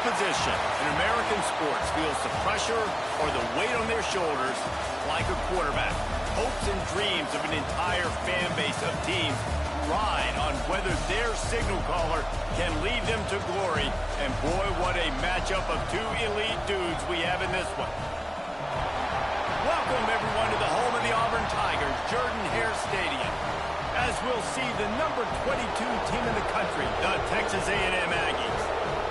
position in American sports feels the pressure or the weight on their shoulders like a quarterback. Hopes and dreams of an entire fan base of teams ride on whether their signal caller can lead them to glory. And boy, what a matchup of two elite dudes we have in this one. Welcome, everyone, to the home of the Auburn Tigers, Jordan-Hare Stadium. As we'll see, the number 22 team in the country, the Texas A&M Aggies,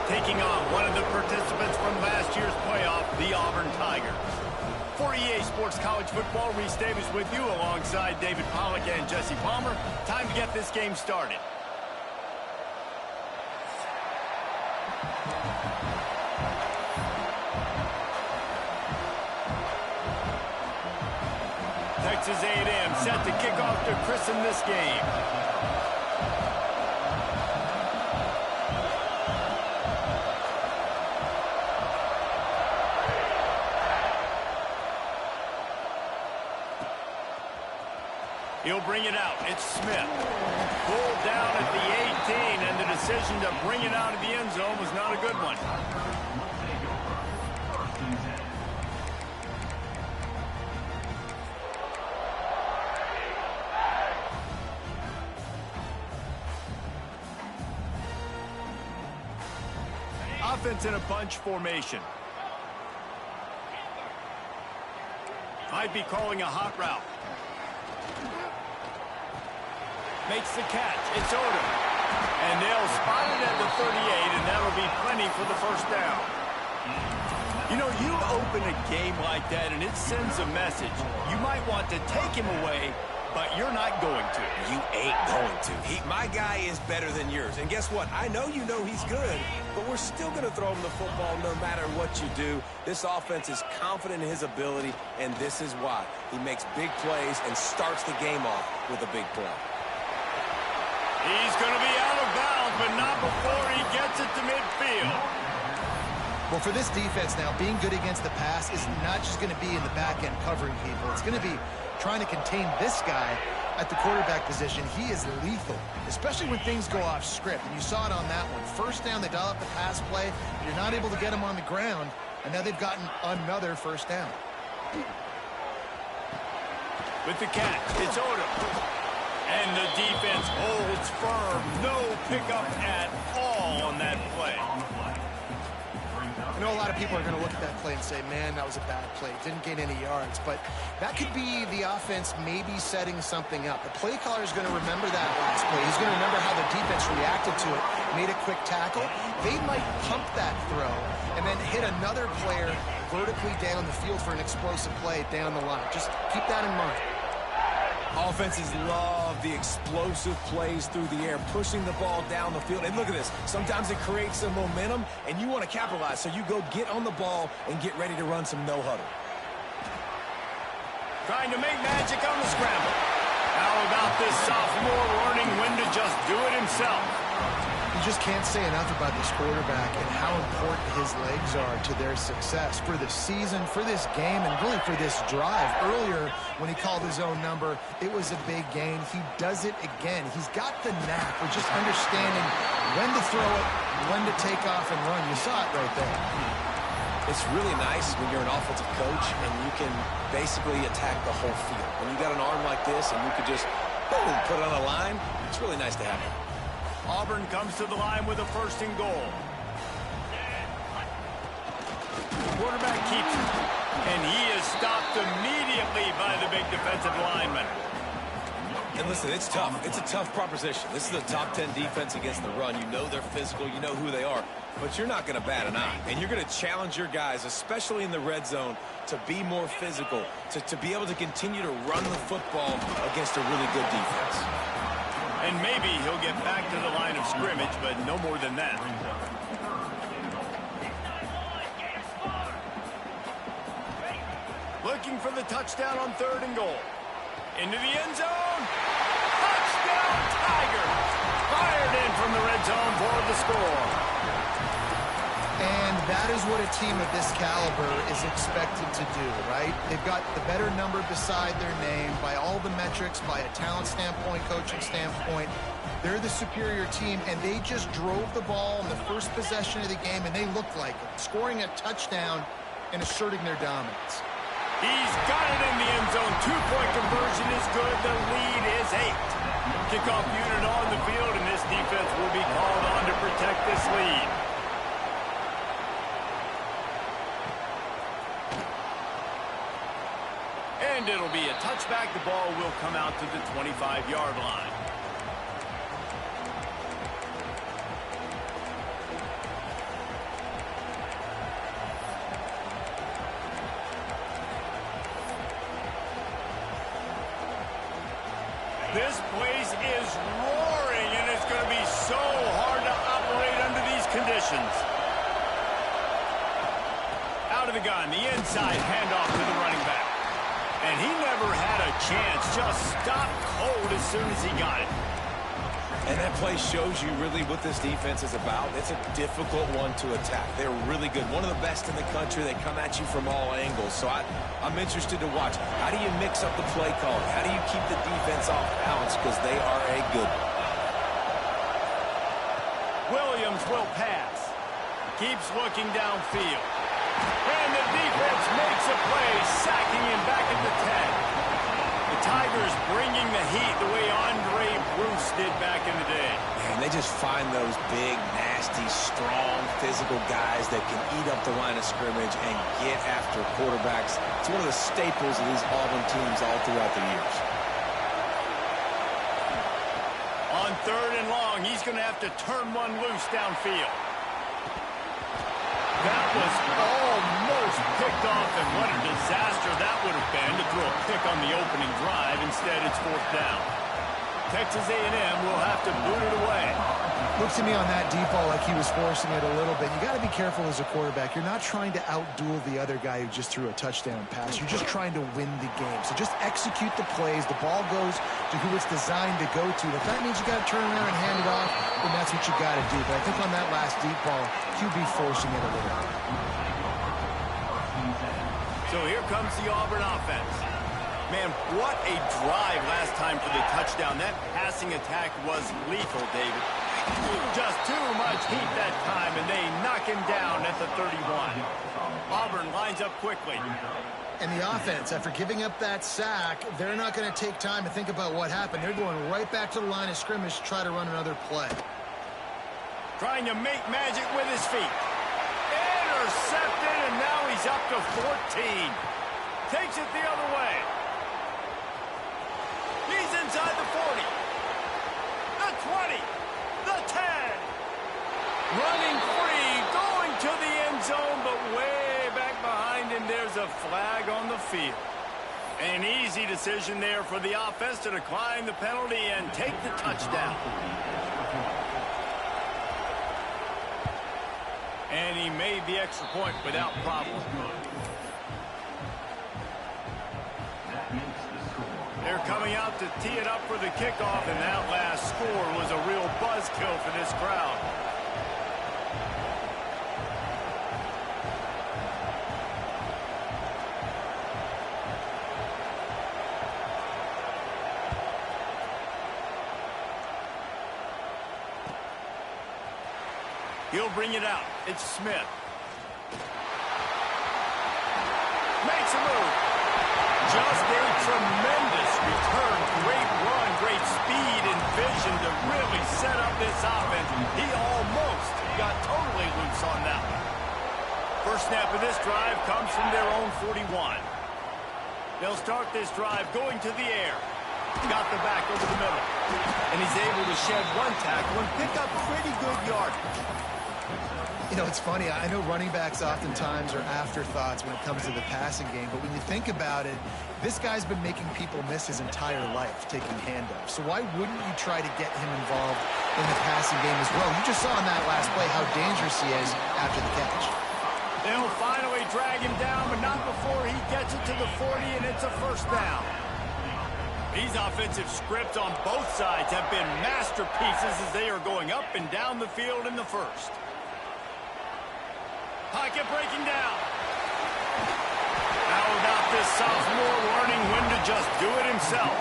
taking on one of the participants from last year's playoff, the Auburn Tigers. For EA Sports College Football, Reese Davis with you alongside David Pollack and Jesse Palmer. Time to get this game started. Texas A&M set to kick off to christen this game. He'll bring it out. It's Smith. Pulled down at the 18, and the decision to bring it out of the end zone was not a good one. Offense in a bunch formation. Might be calling a hot route. Makes the catch. It's Odom. And they'll spot it at the 38, and that'll be plenty for the first down. You know, you open a game like that, and it sends a message. You might want to take him away, but you're not going to. You ain't going to. My guy is better than yours. And guess what? I know you know he's good, but we're still going to throw him the football no matter what you do. This offense is confident in his ability, and this is why. He makes big plays and starts the game off with a big play. He's going to be out of bounds, but not before he gets it to midfield. Well, for this defense now, being good against the pass is not just going to be in the back end covering people. It's going to be trying to contain this guy at the quarterback position. He is lethal, especially when things go off script. And you saw it on that one. First down, they dial up the pass play. You're not able to get him on the ground, and now they've gotten another first down. With the catch, it's Odom. And the defense holds firm. No pickup at all on that play. I know a lot of people are going to look at that play and say, man, that was a bad play. Didn't gain any yards. But that could be the offense maybe setting something up. The play caller is going to remember that last play. He's going to remember how the defense reacted to it, made a quick tackle. They might pump that throw and then hit another player vertically down the field for an explosive play down the line. Just keep that in mind. Offenses love the explosive plays through the air, pushing the ball down the field. And look at this. Sometimes it creates some momentum, and you want to capitalize. So you go get on the ball and get ready to run some no-huddle. Trying to make magic on the scramble. How about this sophomore learning when to just do it himself? You just can't say enough about this quarterback and how important his legs are to their success for the season, for this game, and really for this drive. Earlier, when he called his own number, it was a big gain. He does it again. He's got the knack of just understanding when to throw it, when to take off and run. You saw it right there. It's really nice when you're an offensive coach and you can basically attack the whole field. When you got an arm like this and you could just, boom, put it on a line, it's really nice to have it. Auburn comes to the line with a first and goal. Quarterback keeps it, and he is stopped immediately by the big defensive lineman. And listen, it's tough. It's a tough proposition. This is a top 10 defense against the run. You know they're physical. You know who they are. But you're not going to bat an eye. And you're going to challenge your guys, especially in the red zone, to be more physical, to be able to continue to run the football against a really good defense. And maybe he'll get back to the line of scrimmage, but no more than that. Looking for the touchdown on third and goal. Into the end zone. Touchdown, Tigers. Fired in from the red zone for the score. And that is what a team of this caliber is expected to do, right? They've got the better number beside their name by all the metrics, by a talent standpoint, coaching standpoint. They're the superior team, and they just drove the ball in the first possession of the game, and they looked like it, scoring a touchdown and asserting their dominance. He's got it in the end zone. Two-point conversion is good. The lead is 8. Kickoff unit on the field, and this defense will be called on to protect this lead. And it'll be a touchback. The ball will come out to the 25-yard line. This place is roaring, and it's going to be so hard to operate under these conditions. Out of the gun, the inside handoff to the running back. And he never had a chance, just stopped cold as soon as he got it. And that play shows you really what this defense is about. It's a difficult one to attack. They're really good. One of the best in the country. They come at you from all angles. So I'm interested to watch. How do you mix up the play calling? How do you keep the defense off balance? Because they are a good one. Williams will pass. Keeps looking downfield. And the defense makes a play, sacking him back at the 10. The Tigers bringing the heat the way Andre Bruce did back in the day. And they just find those big, nasty, strong, physical guys that can eat up the line of scrimmage and get after quarterbacks. It's one of the staples of these Auburn teams all throughout the years. On 3rd and long, he's going to have to turn one loose downfield. That was almost picked off, and what a disaster that would have been to throw a pick on the opening drive. Instead, it's 4th down. Texas A&M will have to boot it away. Looks to me on that deep ball like he was forcing it a little bit. You got to be careful as a quarterback. You're not trying to outduel the other guy who just threw a touchdown pass. You're just trying to win the game. So just execute the plays. The ball goes to who it's designed to go to. If that means you got to turn around and hand it off, then that's what you got to do. But I think on that last deep ball, QB forcing it a little bit. So here comes the Auburn offense. Man, what a drive last time for the touchdown. That passing attack was lethal, David. Just too much heat that time, and they knock him down at the 31. Auburn lines up quickly. And the offense, after giving up that sack, they're not going to take time to think about what happened. They're going right back to the line of scrimmage to try to run another play. Trying to make magic with his feet. Intercepted, and now he's up to 14. Takes it the other way. He's inside the 40. The 20. The 10. Running free, going to the end zone, but way back behind him, there's a flag on the field. An easy decision there for the offense to decline the penalty and take the touchdown. And he made the extra point without problem. They're coming out to tee it up for the kickoff, and that last score was a real buzzkill for this crowd. He'll bring it out. It's Smith. Makes a move. Just a tremendous return. Great run, great speed and vision to really set up this offense. He almost got totally loose on that one. First snap of this drive comes from their own 41. They'll start this drive going to the air. Got the back over the middle. And he's able to shed one tackle and pick up pretty good yardage. You know, it's funny. I know running backs oftentimes are afterthoughts when it comes to the passing game, but when you think about it, this guy's been making people miss his entire life taking handoffs. So why wouldn't you try to get him involved in the passing game as well? You just saw in that last play how dangerous he is after the catch. They'll finally drag him down, but not before he gets it to the 40, and it's a first down. These offensive scripts on both sides have been masterpieces as they are going up and down the field in the first. Pocket breaking down. How about this sophomore learning when to just do it himself?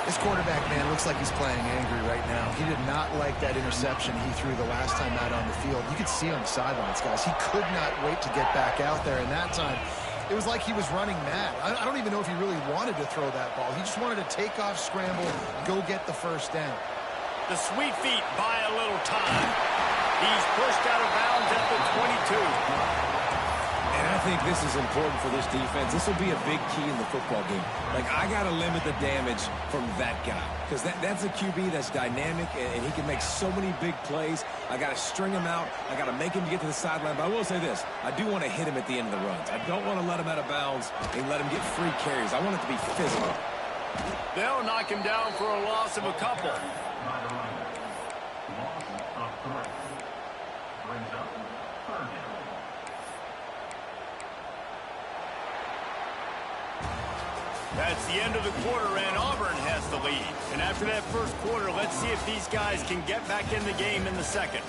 This quarterback, man, looks like he's playing angry right now. He did not like that interception he threw the last time out on the field. You could see on the sidelines, guys. He could not wait to get back out there, and that time it was like he was running mad. I don't even know if he really wanted to throw that ball. He just wanted to take off, scramble, go get the first down. The sweet feet buy a little time. He's pushed out of bounds at the 22. And I think this is important for this defense. This will be a big key in the football game. Like, I got to limit the damage from that guy. Because that's a QB that's dynamic, and he can make so many big plays. I got to string him out. I got to make him get to the sideline. But I will say this. I do want to hit him at the end of the runs. I don't want to let him out of bounds and let him get free carries. I want it to be physical. They'll knock him down for a loss of a couple. That's the end of the quarter, and Auburn has the lead. And after that first quarter, let's see if these guys can get back in the game in the second.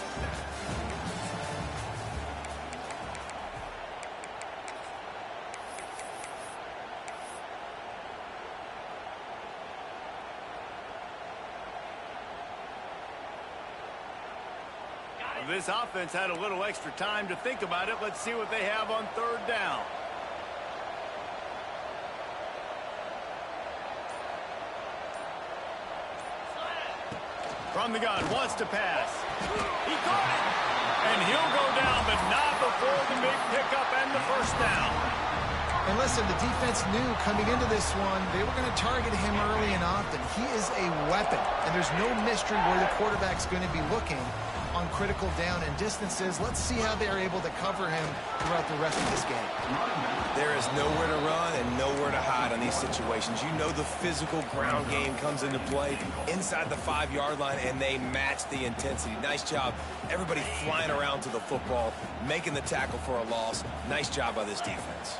This offense had a little extra time to think about it. Let's see what they have on third down. From the gun, wants to pass. He caught it. And he'll go down, but not before the big pickup and the first down. And listen, the defense knew coming into this one, they were going to target him early and often. He is a weapon, and there's no mystery where the quarterback's going to be looking on critical down and distances. Let's see how they're able to cover him throughout the rest of this game. There is nowhere to run and nowhere to hide on these situations. You know the physical ground game comes into play inside the 5-yard line, and they match the intensity. Nice job. Everybody flying around to the football, making the tackle for a loss. Nice job by this defense.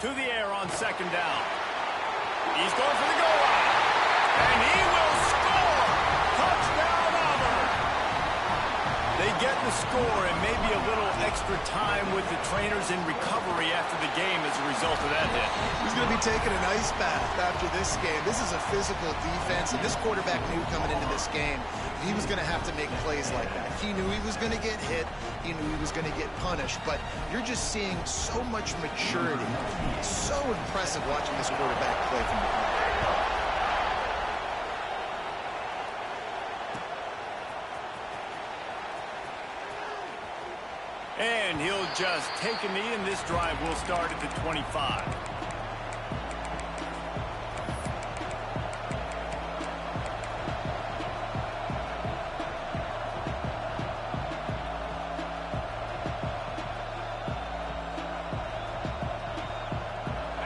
To the air on second down. He's going for the goal line. And he will score. Touchdown, Auburn. They get the score and maybe a little extra time with the trainers in recovery after the game as a result of that hit. He's going to be taking an ice bath after this game. This is a physical defense, and this quarterback knew coming into this game he was going to have to make plays like that. He knew he was going to get hit. He knew he was going to get punished. But you're just seeing so much maturity. It's so impressive watching this quarterback play from the pocket. And he'll just take a knee, and this drive will start at the 25.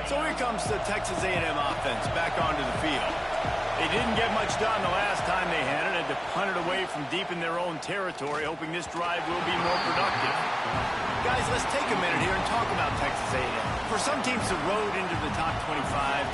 So here comes the Texas A&M offense back onto the field. They didn't get much done the last time they had it. Had to punt it away from deep in their own territory, hoping this drive will be more productive. Guys, let's take a minute here and talk about Texas A&M. For some teams, the road into the top 25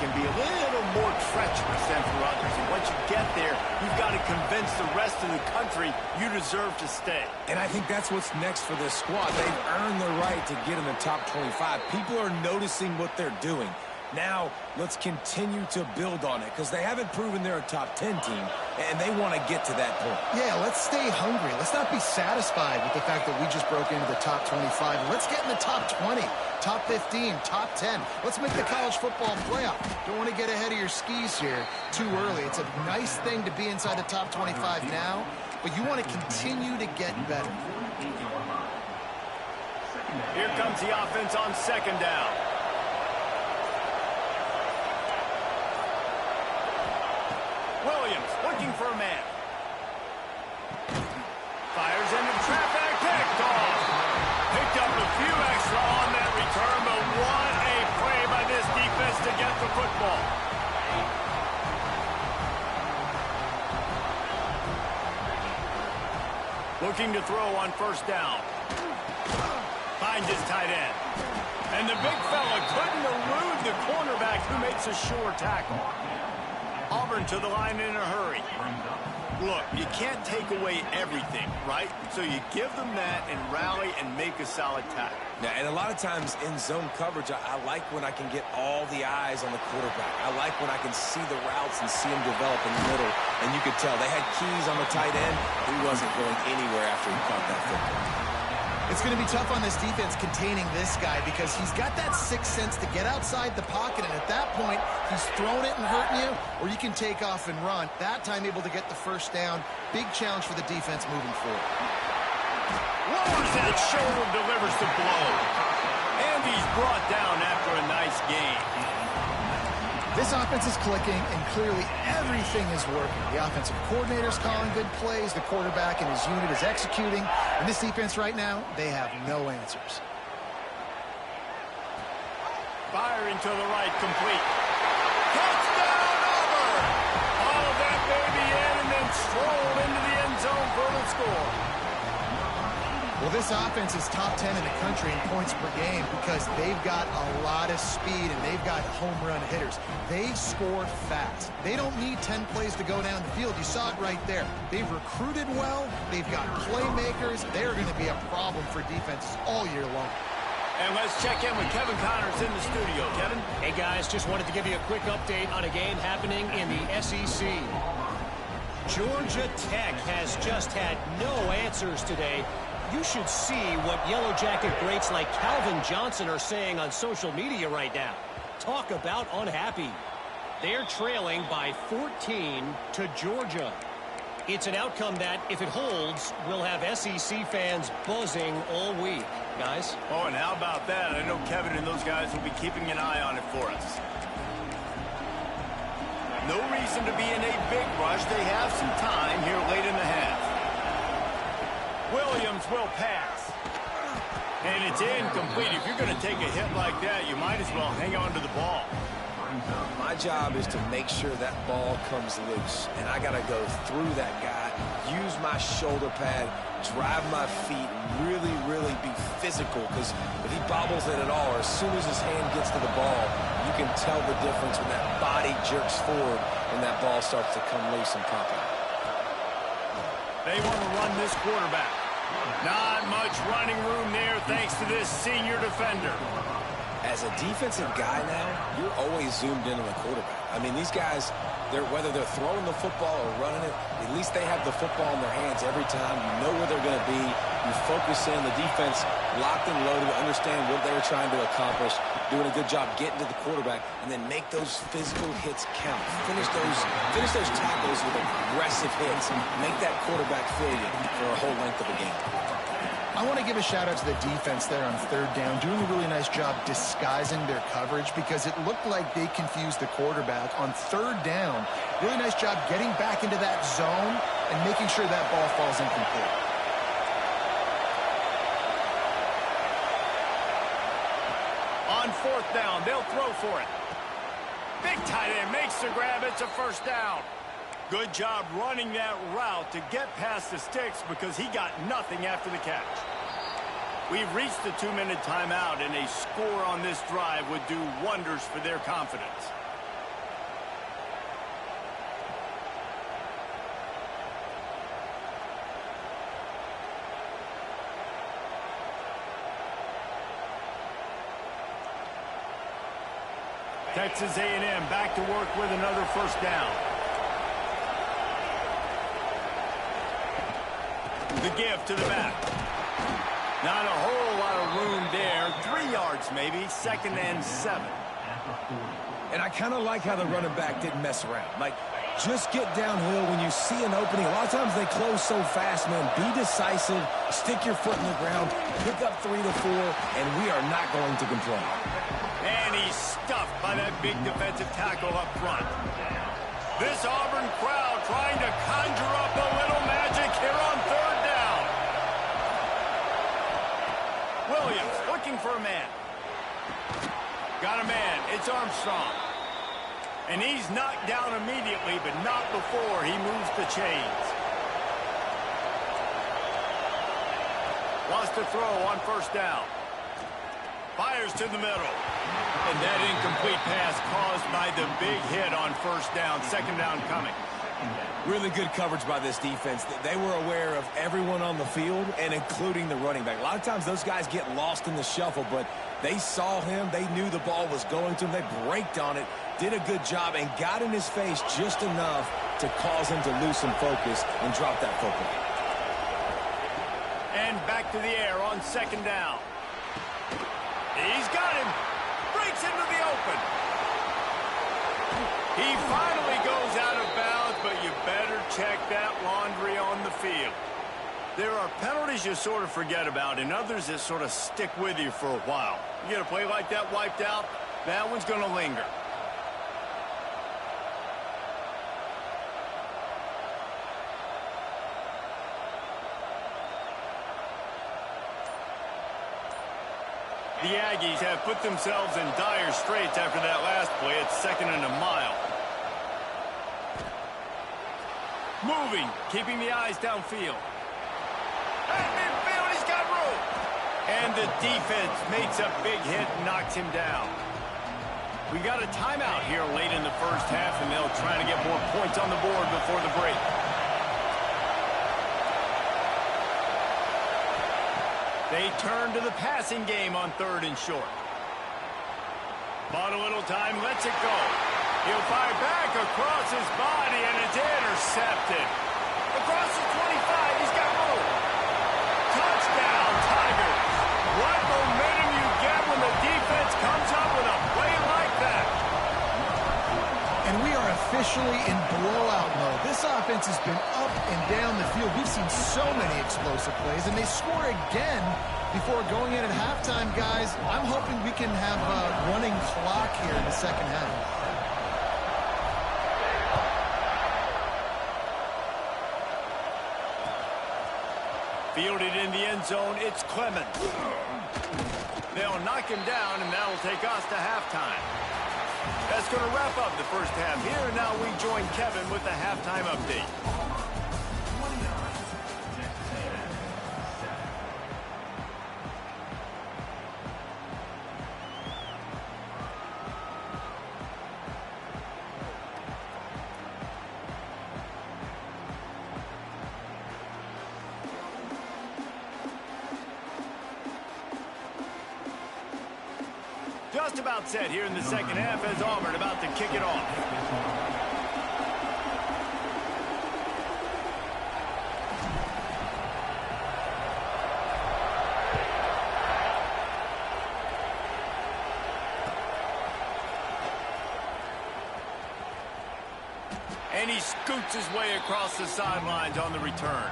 can be a little more treacherous than for others. And once you get there, you've got to convince the rest of the country you deserve to stay. And I think that's what's next for this squad. They've earned the right to get in the top 25. People are noticing what they're doing. Now, let's continue to build on it because they haven't proven they're a top 10 team, and they want to get to that point. Yeah, let's stay hungry. Let's not be satisfied with the fact that we just broke into the top 25. Let's get in the top 20, top 15, top 10. Let's make the college football playoff. Don't want to get ahead of your skis here too early. It's a nice thing to be inside the top 25 now, but you want to continue to get better. Here comes the offense on second down. Williams looking for a man. Fires into the trap back, picked off. Picked up a few extra on that return, but what a play by this defense to get the football. Looking to throw on first down. Finds his tight end. And the big fella couldn't elude the cornerback who makes a sure tackle. Auburn to the line in a hurry. Look, you can't take away everything, right? So you give them that and rally and make a solid tackle. Yeah, and a lot of times in zone coverage, I like when I can get all the eyes on the quarterback. I like when I can see the routes and see him develop in the middle. And you could tell they had keys on the tight end. He wasn't going anywhere after he caught that football. It's going to be tough on this defense containing this guy because he's got that sixth sense to get outside the pocket, and at that point, he's throwing it and hurting you, or you can take off and run. That time able to get the first down. Big challenge for the defense moving forward. Lowers that shoulder, delivers the blow. And he's brought down after a nice game. This offense is clicking, and clearly everything is working. The offensive coordinator's calling good plays. The quarterback and his unit is executing. And this defense right now, they have no answers. Firing to the right, complete. Touchdown, Auburn! All that baby in and then strolled into the end zone for the score. Well, this offense is top 10 in the country in points per game because they've got a lot of speed and they've got home run hitters. They score fast. They don't need 10 plays to go down the field. You saw it right there. They've recruited well. They've got playmakers. They're going to be a problem for defenses all year long. And let's check in with Kevin Connors in the studio. Kevin? Hey, guys, just wanted to give you a quick update on a game happening in the SEC. Georgia Tech has just had no answers today. You should see what Yellow Jacket greats like Calvin Johnson are saying on social media right now. Talk about unhappy. They're trailing by 14 to Georgia. It's an outcome that, if it holds, will have SEC fans buzzing all week. Guys? Oh, and how about that? I know Kevin and those guys will be keeping an eye on it for us. No reason to be in a big rush. They have some time here late in the half. Williams will pass. And it's incomplete. If you're going to take a hit like that, you might as well hang on to the ball. My job is to make sure that ball comes loose. And I got to go through that guy, use my shoulder pad, drive my feet, really, really be physical. Because if he bobbles it at all, or as soon as his hand gets to the ball, you can tell the difference when that body jerks forward and that ball starts to come loose and pop out. They want to run this quarterback. Not much running room there thanks to this senior defender. As a defensive guy now, you're always zoomed in on the quarterback. I mean, these guys, whether they're throwing the football or running it, at least they have the football in their hands every time. You know where they're going to be. You focus in. The defense locked and loaded, understand what they were trying to accomplish, doing a good job getting to the quarterback, and then make those physical hits count. Finish those tackles with aggressive hits. Make that quarterback feel you for a whole length of a game. I want to give a shout-out to the defense there on third down, doing a really nice job disguising their coverage because it looked like they confused the quarterback on third down. Really nice job getting back into that zone and making sure that ball falls incomplete. On fourth down, they'll throw for it. Big tight end makes the grab. It's a first down. Good job running that route to get past the sticks because he got nothing after the catch. We've reached the 2-minute timeout, and a score on this drive would do wonders for their confidence. Texas A&M back to work with another first down. The give to the back. Not a whole lot of room there. 3 yards maybe. 2nd and 7. And I kind of like how the running back didn't mess around. Like, just get downhill when you see an opening. A lot of times they close so fast, man. Be decisive. Stick your foot in the ground. Pick up 3 to 4, and we are not going to complain. And he's stuffed by that big defensive tackle up front. This Auburn crowd trying to conjure up a little magic here on third down. Williams looking for a man. Got a man. It's Armstrong. And he's knocked down immediately, but not before he moves the chains. Wants to throw on first down. Fires to the middle. And that incomplete pass caused by the big hit on first down. 2nd down coming. Really good coverage by this defense. They were aware of everyone on the field and including the running back. A lot of times those guys get lost in the shuffle, but they saw him. They knew the ball was going to him. They braked on it, did a good job, and got in his face just enough to cause him to lose some focus and drop that football. And back to the air on second down. He's got him. Breaks into the open. He finally goes out of bounds, but you better check that laundry on the field. There are penalties you sort of forget about and others that sort of stick with you for a while. You get a play like that wiped out, that one's going to linger. The Aggies have put themselves in dire straits after that last play. It's 2nd and a mile. Moving, keeping the eyes downfield. At midfield, he's got room. And the defense makes a big hit and knocks him down. We got a timeout here late in the first half, and they'll try to get more points on the board before the break. They turn to the passing game on 3rd and short. Bought a little time, lets it go. He'll fire back across his body, and it's intercepted. Across the 25, he's got room. Touchdown, Tigers. What momentum you get when the defense comes up with a play like that. And we are officially in blowout mode. This offense has been up and down the field. We've seen so many explosive plays, and they score again before going in at halftime, guys. I'm hoping we can have a running clock here in the second half. Fielded in the end zone, it's Clemens. They'll knock him down, and that'll take us to halftime. That's going to wrap up the first half here, and now we join Kevin with the halftime update. Just about set here in the second half as Auburn about to kick it off. And he scoots his way across the sidelines on the return.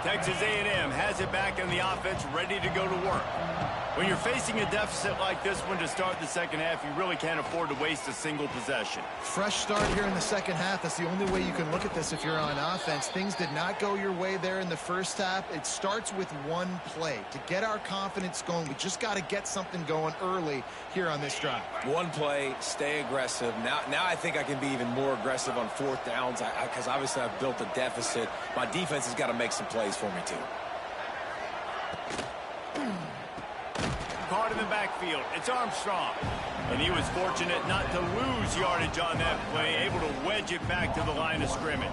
Texas A&M has it back in the offense, ready to go to work. When you're facing a deficit like this one to start the second half, you really can't afford to waste a single possession. Fresh start here in the second half. That's the only way you can look at this if you're on offense. Things did not go your way there in the first half. It starts with one play. To get our confidence going, we just got to get something going early here on this drive. One play, stay aggressive. Now I think I can be even more aggressive on 4th downs because obviously I've built a deficit. My defense has got to make some plays for me too. Caught in the backfield. It's Armstrong. And he was fortunate not to lose yardage on that play, able to wedge it back to the line of scrimmage.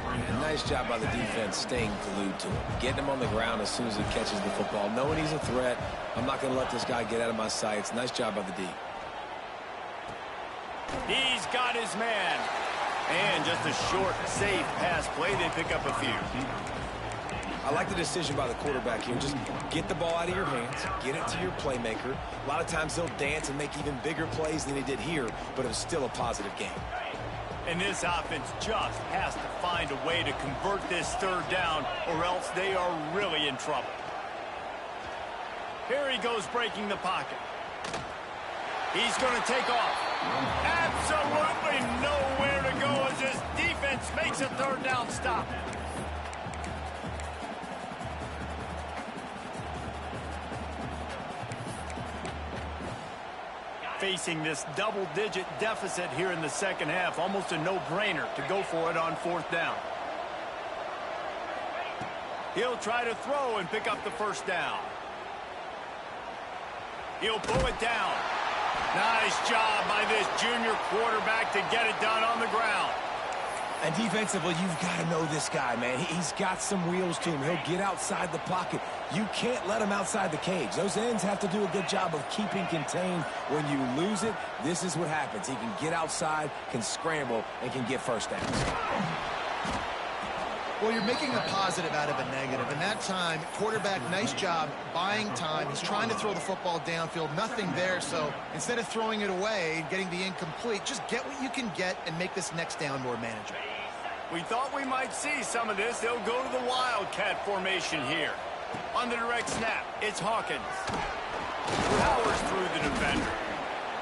And nice job by the defense staying glued to him. Getting him on the ground as soon as he catches the football. Knowing he's a threat, I'm not going to let this guy get out of my sights. Nice job by the D. He's got his man. And just a short, safe pass play. They pick up a few. I like the decision by the quarterback here. Just get the ball out of your hands, get it to your playmaker. A lot of times they'll dance and make even bigger plays than he did here, but it was still a positive game. And this offense just has to find a way to convert this 3rd down, or else they are really in trouble. Here he goes breaking the pocket. He's going to take off. Absolutely nowhere to go as his defense makes a 3rd down stop. facing this double-digit deficit here in the second half. Almost a no-brainer to go for it on fourth down. He'll try to throw and pick up the first down. He'll pull it down. Nice job by this junior quarterback to get it done on the ground. And defensively, you've got to know this guy, man. He's got some wheels to him. He'll get outside the pocket. You can't let him outside the cage. Those ends have to do a good job of keeping contained. When you lose it, this is what happens. He can get outside, can scramble, and can get first downs. Well, you're making a positive out of a negative. And that time, quarterback, nice job buying time. He's trying to throw the football downfield. Nothing there. So instead of throwing it away, getting the incomplete, just get what you can get and make this next down more manageable. We thought we might see some of this. They'll go to the Wildcat formation here. On the direct snap, it's Hawkins. Powers through the defender.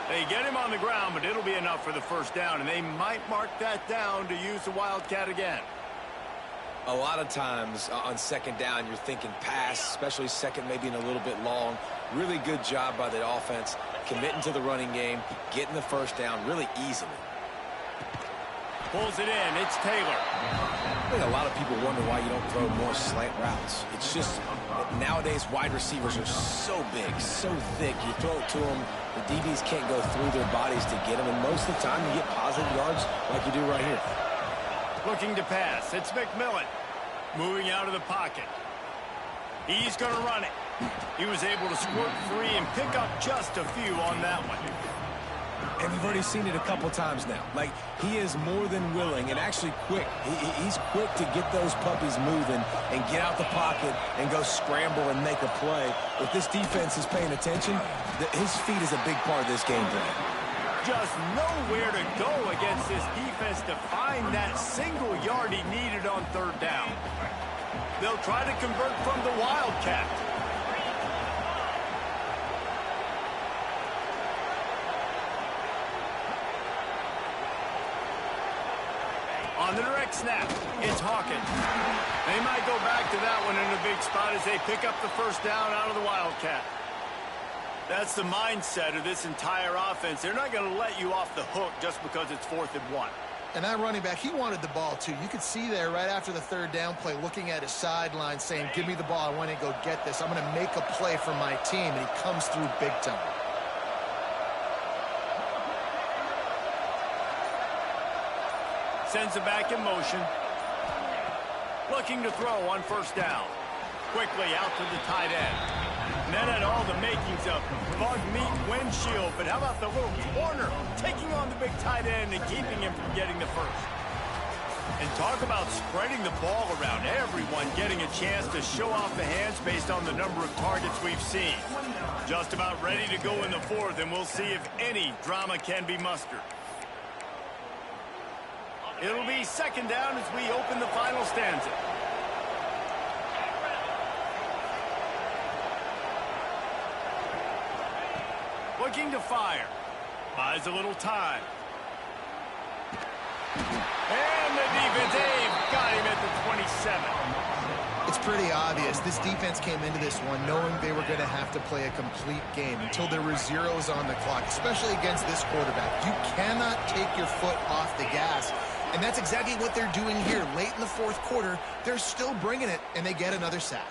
They get him on the ground, but it'll be enough for the first down, and they might mark that down to use the Wildcat again. A lot of times on second down, you're thinking pass, especially second, maybe in a little bit long. Really good job by the offense, committing to the running game, getting the first down really easily. Pulls it in. It's Taylor. I think a lot of people wonder why you don't throw more slant routes. It's just nowadays wide receivers are so big, so thick. You throw it to them, the DBs can't go through their bodies to get them, and most of the time you get positive yards like you do right here. Looking to pass. It's McMillan. Moving out of the pocket. He's going to run it. He was able to squirt free and pick up just a few on that one. And we've already seen it a couple times now. Like, he is more than willing and actually quick. He's quick to get those puppies moving and get out the pocket and go scramble and make a play. If this defense is paying attention, his feet is a big part of this game plan. Just nowhere to go against this defense to find that single yard he needed on third down. They'll try to convert from the Wildcat. On the direct snap, it's Hawkins. They might go back to that one in a big spot as they pick up the first down out of the Wildcat. That's the mindset of this entire offense. They're not going to let you off the hook just because it's 4th and 1. And that running back, he wanted the ball, too. You could see there right after the third down play, looking at his sideline, saying, give me the ball. I want to go get this. I'm going to make a play for my team. And he comes through big time. Sends it back in motion. Looking to throw on first down. Quickly out to the tight end. And that had all the makings of bug meat windshield. But how about the little corner taking on the big tight end and keeping him from getting the first? And talk about spreading the ball around. Everyone getting a chance to show off the hands based on the number of targets we've seen. Just about ready to go in the 4th, and we'll see if any drama can be mustered. It'll be second down as we open the final stanza. Looking to fire. Buys a little time. And the defense, they've got him at the 27. It's pretty obvious. This defense came into this one knowing they were going to have to play a complete game until there were zeros on the clock, especially against this quarterback. You cannot take your foot off the gas. And that's exactly what they're doing here. Late in the 4th quarter, they're still bringing it, and they get another sack.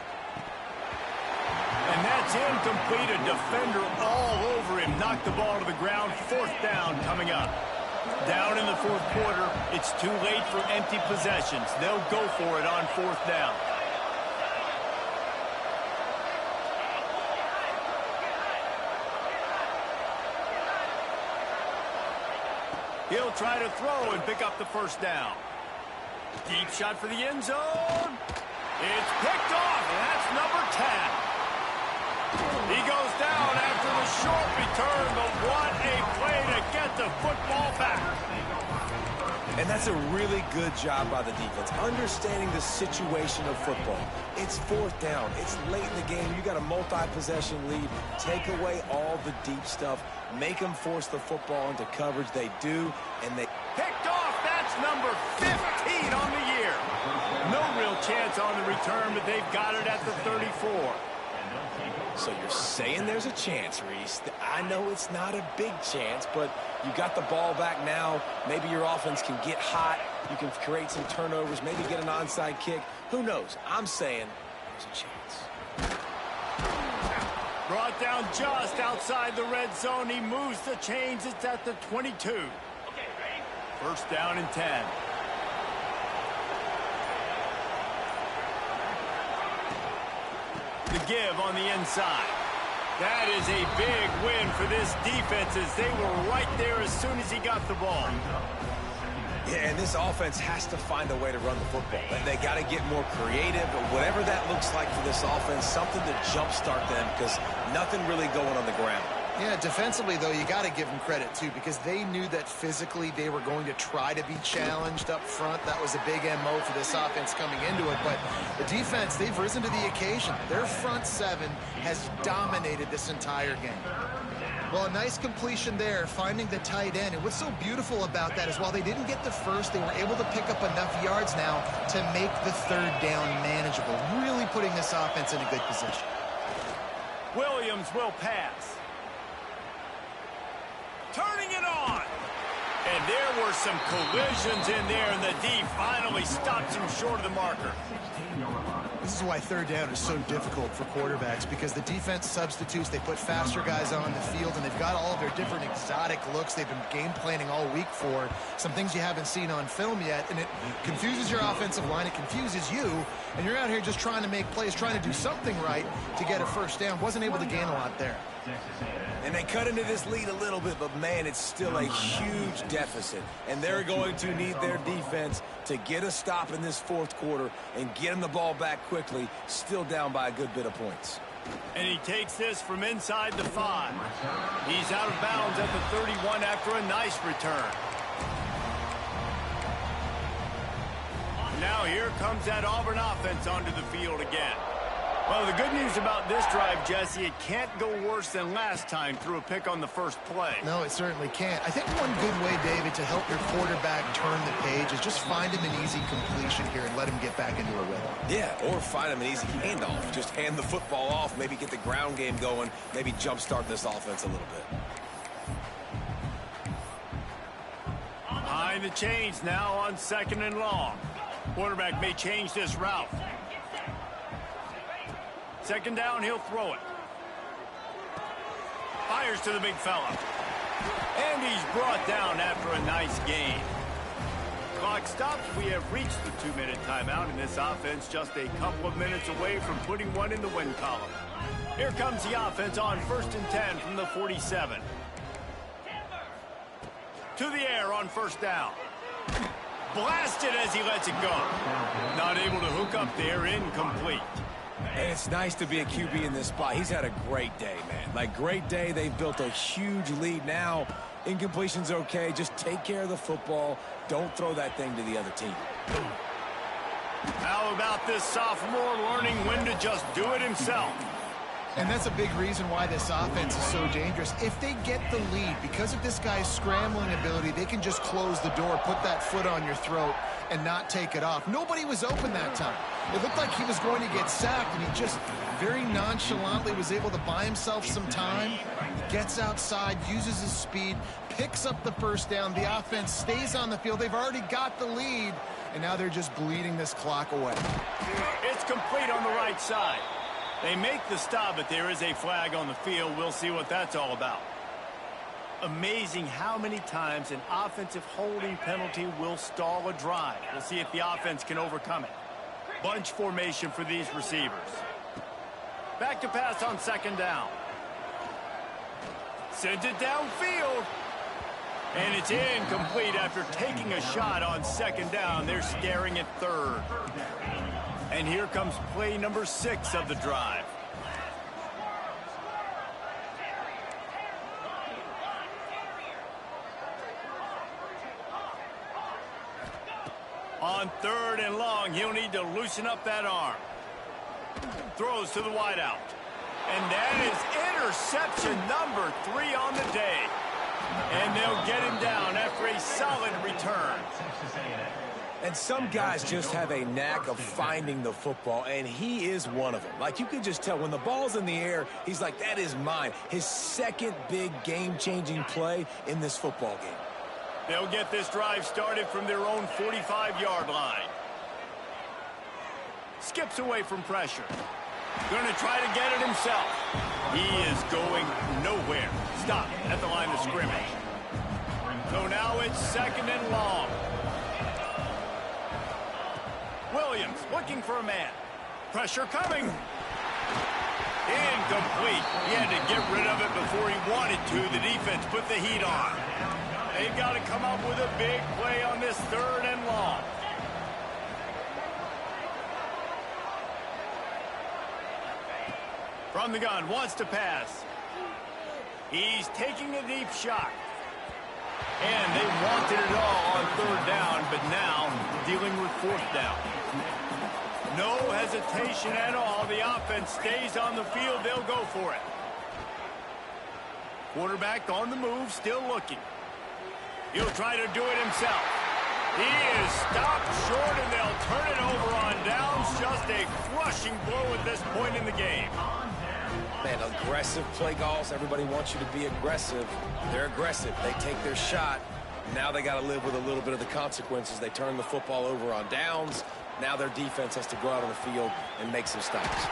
And that's incomplete. A defender all over him. Knocked the ball to the ground. 4th down coming up. Down in the 4th quarter. It's too late for empty possessions. They'll go for it on 4th down. He'll try to throw and pick up the first down. Deep shot for the end zone. It's picked off, and that's number 10. He goes down after the short return, but what a play to get the football back. And that's a really good job by the defense, understanding the situation of football. It's 4th down. It's late in the game. You got a multi-possession lead. Take away all the deep stuff. Make them force the football into coverage. They do, and they picked off. That's number 15 on the year. No real chance on the return, but they've got it at the 34. So you're saying there's a chance, Reese. I know it's not a big chance, but you got the ball back now. Maybe your offense can get hot. You can create some turnovers, maybe get an onside kick. Who knows? I'm saying there's a chance. Brought down just outside the red zone. He moves the chains. It's at the 22. First down and 10. The give on the inside. That is a big win for this defense as they were right there as soon as he got the ball. Yeah, and this offense has to find a way to run the football. They got to get more creative, but whatever that looks like for this offense, something to jumpstart them because nothing really going on the ground. Yeah, defensively, though, you got to give them credit, too, because they knew that physically they were going to try to be challenged up front. That was a big MO for this offense coming into it. But the defense, they've risen to the occasion. Their front seven has dominated this entire game. Well, a nice completion there, finding the tight end. And what's so beautiful about that is while they didn't get the first, they were able to pick up enough yards now to make the third down manageable, really putting this offense in a good position. Williams will pass. Turning it on. And there were some collisions in there, and the D finally stops him short of the marker. This is why third down is so difficult for quarterbacks, because the defense substitutes. They put faster guys on the field, and they've got all of their different exotic looks they've been game planning all week for, some things you haven't seen on film yet, and it confuses your offensive line. It confuses you, and you're out here just trying to make plays, trying to do something right to get a first down. Wasn't able to gain a lot there. And they cut into this lead a little bit, but, man, it's still a huge deficit. And they're going to need their defense to get a stop in this fourth quarter and get them the ball back quickly, still down by a good bit of points. And he takes this from inside the 5. He's out of bounds at the 31 after a nice return. Now here comes that Auburn offense onto the field again. Well, the good news about this drive, Jesse, it can't go worse than last time through a pick on the first play. No, it certainly can't. I think one good way, David, to help your quarterback turn the page is just find him an easy completion here and let him get back into a rhythm. Yeah, or find him an easy handoff. Just hand the football off, maybe get the ground game going, maybe jumpstart this offense a little bit. Behind the chains now on 2nd and long. Quarterback may change this route. 2nd down, he'll throw it. Fires to the big fella. And he's brought down after a nice gain. Clock stops. We have reached the 2-minute timeout, and this offense just a couple of minutes away from putting one in the win column. Here comes the offense on 1st and 10 from the 47. To the air on 1st down. Blasted as he lets it go. Not able to hook up there, incomplete. And it's nice to be a QB in this spot. He's had a great day, man. Like, great day. They've built a huge lead now. Incompletion's okay. Just take care of the football. Don't throw that thing to the other team. How about this sophomore learning when to just do it himself? And that's a big reason why this offense is so dangerous. If they get the lead, because of this guy's scrambling ability, they can just close the door, put that foot on your throat, and not take it off. Nobody was open that time. It looked like he was going to get sacked, and he just very nonchalantly was able to buy himself some time. He gets outside, uses his speed, picks up the first down. The offense stays on the field. They've already got the lead, and now they're just bleeding this clock away. It's complete on the right side. They make the stop, but there is a flag on the field. We'll see what that's all about. Amazing how many times an offensive holding penalty will stall a drive. We'll see if the offense can overcome it. Bunch formation for these receivers. Back to pass on 2nd down. Sends it downfield. And it's incomplete after taking a shot on 2nd down. They're staring at 3rd. And here comes play number 6 of the drive. On 3rd and long, he'll need to loosen up that arm. Throws to the wideout. And that is interception number 3 on the day. And they'll get him down after a solid return. And some guys just have a knack of finding the football, and he is one of them. Like, you could just tell when the ball's in the air, he's like, that is mine. His second big game-changing play in this football game. They'll get this drive started from their own 45-yard line. Skips away from pressure. Going to try to get it himself. He is going nowhere. Stop at the line of scrimmage. So now it's 2nd and long. Williams looking for a man. Pressure coming. Incomplete. He had to get rid of it before he wanted to. The defense put the heat on. They've got to come up with a big play on this 3rd and long. From the gun, wants to pass. He's taking a deep shot. And they wanted it all on 3rd down, but now dealing with 4th down. No hesitation at all. The offense stays on the field. They'll go for it. Quarterback on the move, still looking. He'll try to do it himself. He is stopped short, and they'll turn it over on downs. Just a crushing blow at this point in the game. Man, aggressive play calls. Everybody wants you to be aggressive. They're aggressive. They take their shot. Now they got to live with a little bit of the consequences. They turn the football over on downs. Now their defense has to go out on the field and make some stops.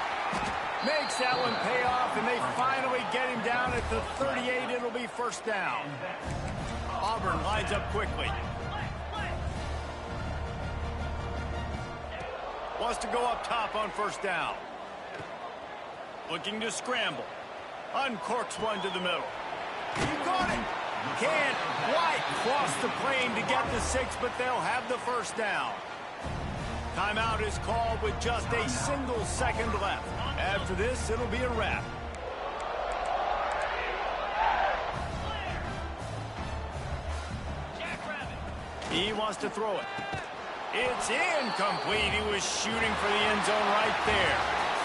Makes that one pay off, and they finally get him down at the 38. It'll be 1st down. Auburn lines up quickly. Wants to go up top on 1st down. Looking to scramble. Uncorks one to the middle. He got it. Can't quite cross the plane to get the 6, but they'll have the 1st down. Timeout is called with just a single second left. After this, it'll be a wrap. He wants to throw it. It's incomplete. He was shooting for the end zone right there.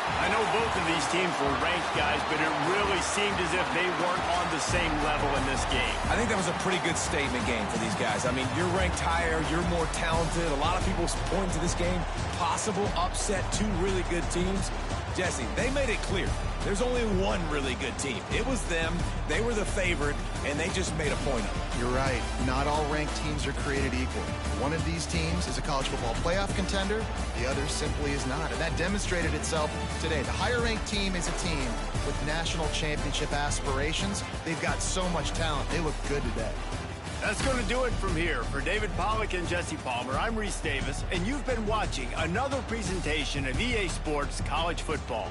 I know both of these teams were ranked guys, but it really seemed as if they weren't on the same level in this game. I think that was a pretty good statement game for these guys. I mean, you're ranked higher, you're more talented. A lot of people point to this game, possible upset, 2 really good teams. Jesse, they made it clear. There's only one really good team. It was them. They were the favorite, and they just made a point of it. You're right. Not all ranked teams are created equal. One of these teams is a college football playoff contender. The other simply is not. And that demonstrated itself today. The higher-ranked team is a team with national championship aspirations. They've got so much talent. They look good today. That's going to do it from here. For David Pollack and Jesse Palmer, I'm Reese Davis, and you've been watching another presentation of EA Sports College Football.